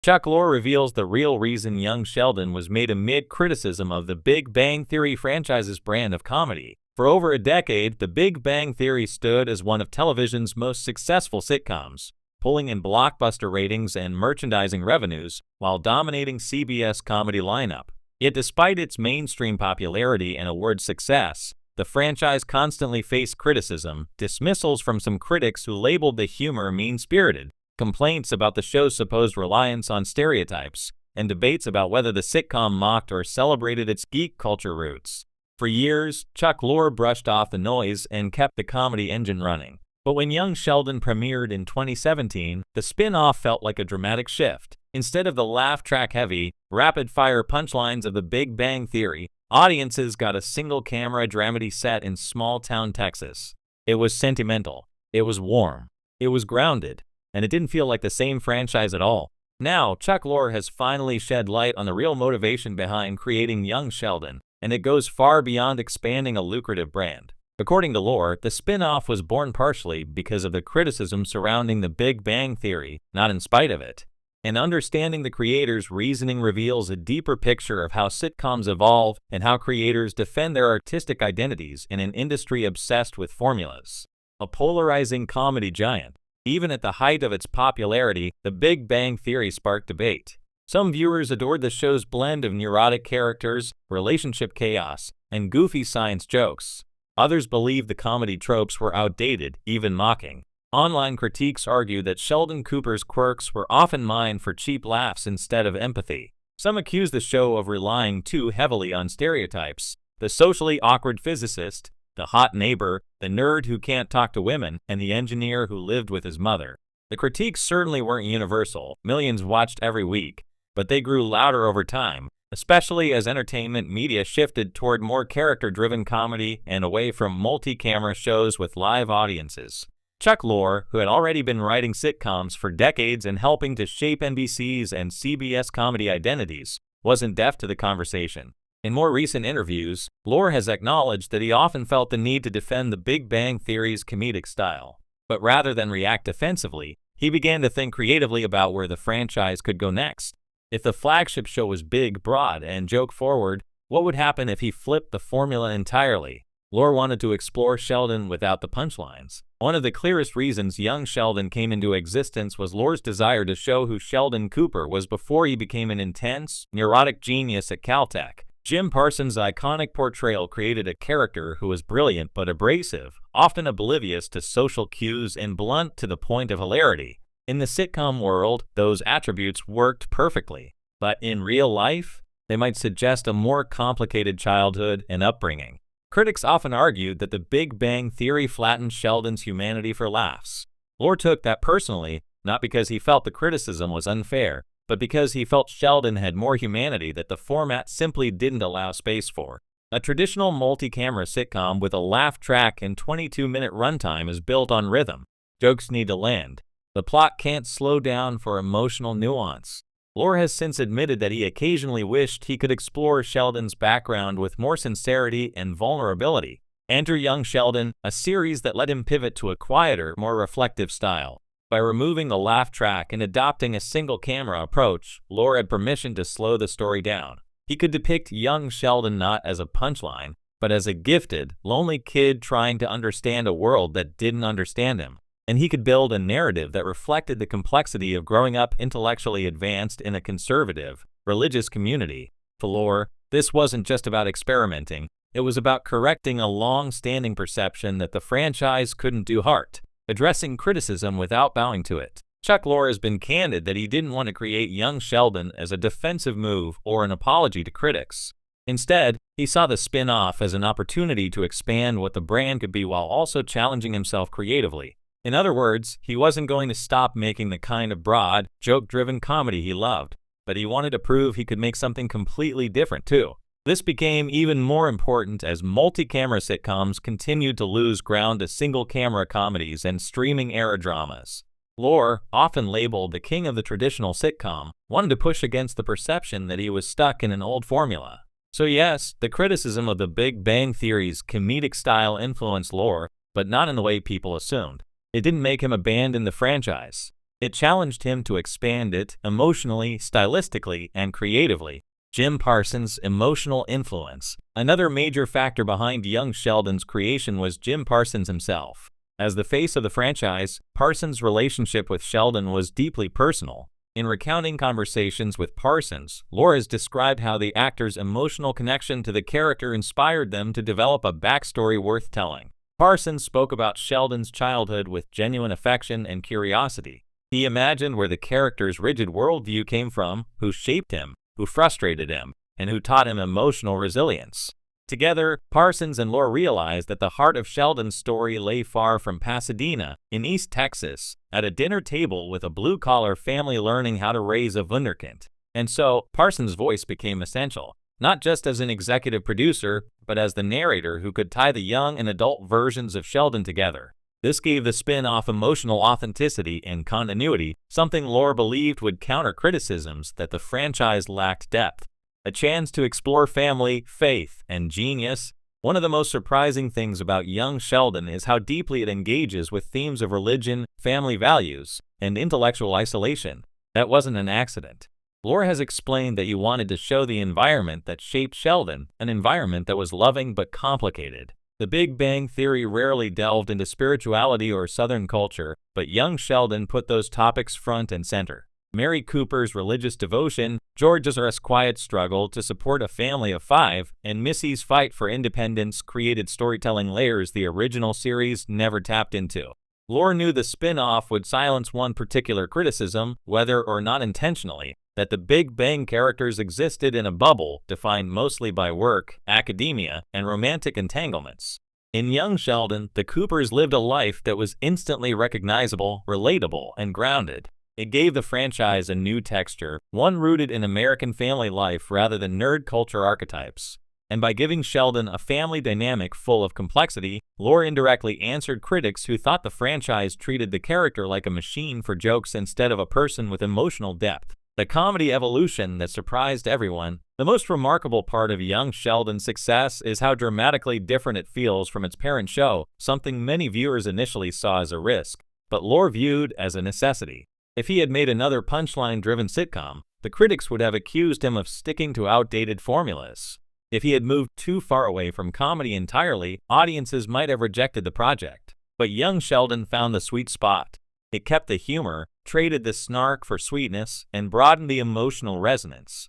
Chuck Lorre reveals the real reason Young Sheldon was made amid criticism of the Big Bang Theory franchise's brand of comedy. For over a decade, The Big Bang Theory stood as one of television's most successful sitcoms, pulling in blockbuster ratings and merchandising revenues while dominating CBS' comedy lineup. Yet despite its mainstream popularity and award success, the franchise constantly faced criticism, dismissals from some critics who labeled the humor mean-spirited, complaints about the show's supposed reliance on stereotypes, and debates about whether the sitcom mocked or celebrated its geek culture roots. For years, Chuck Lorre brushed off the noise and kept the comedy engine running. But when Young Sheldon premiered in 2017, the spin-off felt like a dramatic shift. Instead of the laugh-track-heavy, rapid-fire punchlines of The Big Bang Theory, audiences got a single-camera dramedy set in small-town Texas. It was sentimental, it was warm, it was grounded, and it didn't feel like the same franchise at all. Now, Chuck Lorre has finally shed light on the real motivation behind creating Young Sheldon, and it goes far beyond expanding a lucrative brand. According to Lorre, the spin-off was born partially because of the criticism surrounding The Big Bang Theory, not in spite of it. And understanding the creators' reasoning reveals a deeper picture of how sitcoms evolve and how creators defend their artistic identities in an industry obsessed with formulas. A polarizing comedy giant. Even at the height of its popularity, The Big Bang Theory sparked debate. Some viewers adored the show's blend of neurotic characters, relationship chaos, and goofy science jokes. Others believed the comedy tropes were outdated, even mocking. Online critiques argued that Sheldon Cooper's quirks were often mined for cheap laughs instead of empathy. Some accused the show of relying too heavily on stereotypes: the socially awkward physicist, the hot neighbor, the nerd who can't talk to women, and the engineer who lived with his mother. The critiques certainly weren't universal. Millions watched every week, but they grew louder over time, especially as entertainment media shifted toward more character-driven comedy and away from multi-camera shows with live audiences. Chuck Lorre, who had already been writing sitcoms for decades and helping to shape NBC's and CBS comedy identities, wasn't deaf to the conversation. In more recent interviews, Lorre has acknowledged that he often felt the need to defend The Big Bang Theory's comedic style. But rather than react defensively, he began to think creatively about where the franchise could go next. If the flagship show was big, broad, and joke-forward, what would happen if he flipped the formula entirely? Lorre wanted to explore Sheldon without the punchlines. One of the clearest reasons Young Sheldon came into existence was Lorre's desire to show who Sheldon Cooper was before he became an intense, neurotic genius at Caltech. Jim Parsons' iconic portrayal created a character who was brilliant but abrasive, often oblivious to social cues and blunt to the point of hilarity. In the sitcom world, those attributes worked perfectly. But in real life, they might suggest a more complicated childhood and upbringing. Critics often argued that The Big Bang Theory flattened Sheldon's humanity for laughs. Lorre took that personally, not because he felt the criticism was unfair, but because he felt Sheldon had more humanity that the format simply didn't allow space for. A traditional multi-camera sitcom with a laugh track and 22-minute runtime is built on rhythm. Jokes need to land. The plot can't slow down for emotional nuance. Lorre has since admitted that he occasionally wished he could explore Sheldon's background with more sincerity and vulnerability. Enter Young Sheldon, a series that let him pivot to a quieter, more reflective style. By removing the laugh track and adopting a single-camera approach, Lorre had permission to slow the story down. He could depict Young Sheldon not as a punchline, but as a gifted, lonely kid trying to understand a world that didn't understand him. And he could build a narrative that reflected the complexity of growing up intellectually advanced in a conservative, religious community. For Lorre, this wasn't just about experimenting, it was about correcting a long-standing perception that the franchise couldn't do heart, addressing criticism without bowing to it. Chuck Lorre has been candid that he didn't want to create Young Sheldon as a defensive move or an apology to critics. Instead, he saw the spin-off as an opportunity to expand what the brand could be while also challenging himself creatively. In other words, he wasn't going to stop making the kind of broad, joke-driven comedy he loved, but he wanted to prove he could make something completely different too. This became even more important as multi-camera sitcoms continued to lose ground to single-camera comedies and streaming-era dramas. Lorre, often labeled the king of the traditional sitcom, wanted to push against the perception that he was stuck in an old formula. So yes, the criticism of The Big Bang Theory's comedic style influenced Lorre, but not in the way people assumed. It didn't make him abandon the franchise. It challenged him to expand it emotionally, stylistically, and creatively. Jim Parsons' emotional influence. Another major factor behind young Sheldon's creation was Jim Parsons himself. As the face of the franchise, Parsons' relationship with Sheldon was deeply personal. In recounting conversations with Parsons, Lorre has described how the actor's emotional connection to the character inspired them to develop a backstory worth telling. Parsons spoke about Sheldon's childhood with genuine affection and curiosity. He imagined where the character's rigid worldview came from, who shaped him, who frustrated him, and who taught him emotional resilience. Together, Parsons and Lorre realized that the heart of Sheldon's story lay far from Pasadena, in East Texas, at a dinner table with a blue-collar family learning how to raise a wunderkind. And so, Parsons' voice became essential, not just as an executive producer, but as the narrator who could tie the young and adult versions of Sheldon together. This gave the spin-off emotional authenticity and continuity, something Lorre believed would counter criticisms that the franchise lacked depth. A chance to explore family, faith, and genius. One of the most surprising things about young Sheldon is how deeply it engages with themes of religion, family values, and intellectual isolation. That wasn't an accident. Lorre has explained that he wanted to show the environment that shaped Sheldon, an environment that was loving but complicated. The Big Bang Theory rarely delved into spirituality or Southern culture, but young Sheldon put those topics front and center. Mary Cooper's religious devotion, George Ezra's quiet struggle to support a family of 5, and Missy's fight for independence created storytelling layers the original series never tapped into. Lorre knew the spin-off would silence one particular criticism, whether or not intentionally, that the Big Bang characters existed in a bubble defined mostly by work, academia, and romantic entanglements. In young Sheldon, the Coopers lived a life that was instantly recognizable, relatable, and grounded. It gave the franchise a new texture, one rooted in American family life rather than nerd culture archetypes. And by giving Sheldon a family dynamic full of complexity, Lorre indirectly answered critics who thought the franchise treated the character like a machine for jokes instead of a person with emotional depth. The comedy evolution that surprised everyone. The most remarkable part of young Sheldon's success is how dramatically different it feels from its parent show, something many viewers initially saw as a risk, but Lorre viewed as a necessity. If he had made another punchline-driven sitcom, the critics would have accused him of sticking to outdated formulas. If he had moved too far away from comedy entirely, audiences might have rejected the project. But young Sheldon found the sweet spot. It kept the humor, traded the snark for sweetness, and broadened the emotional resonance.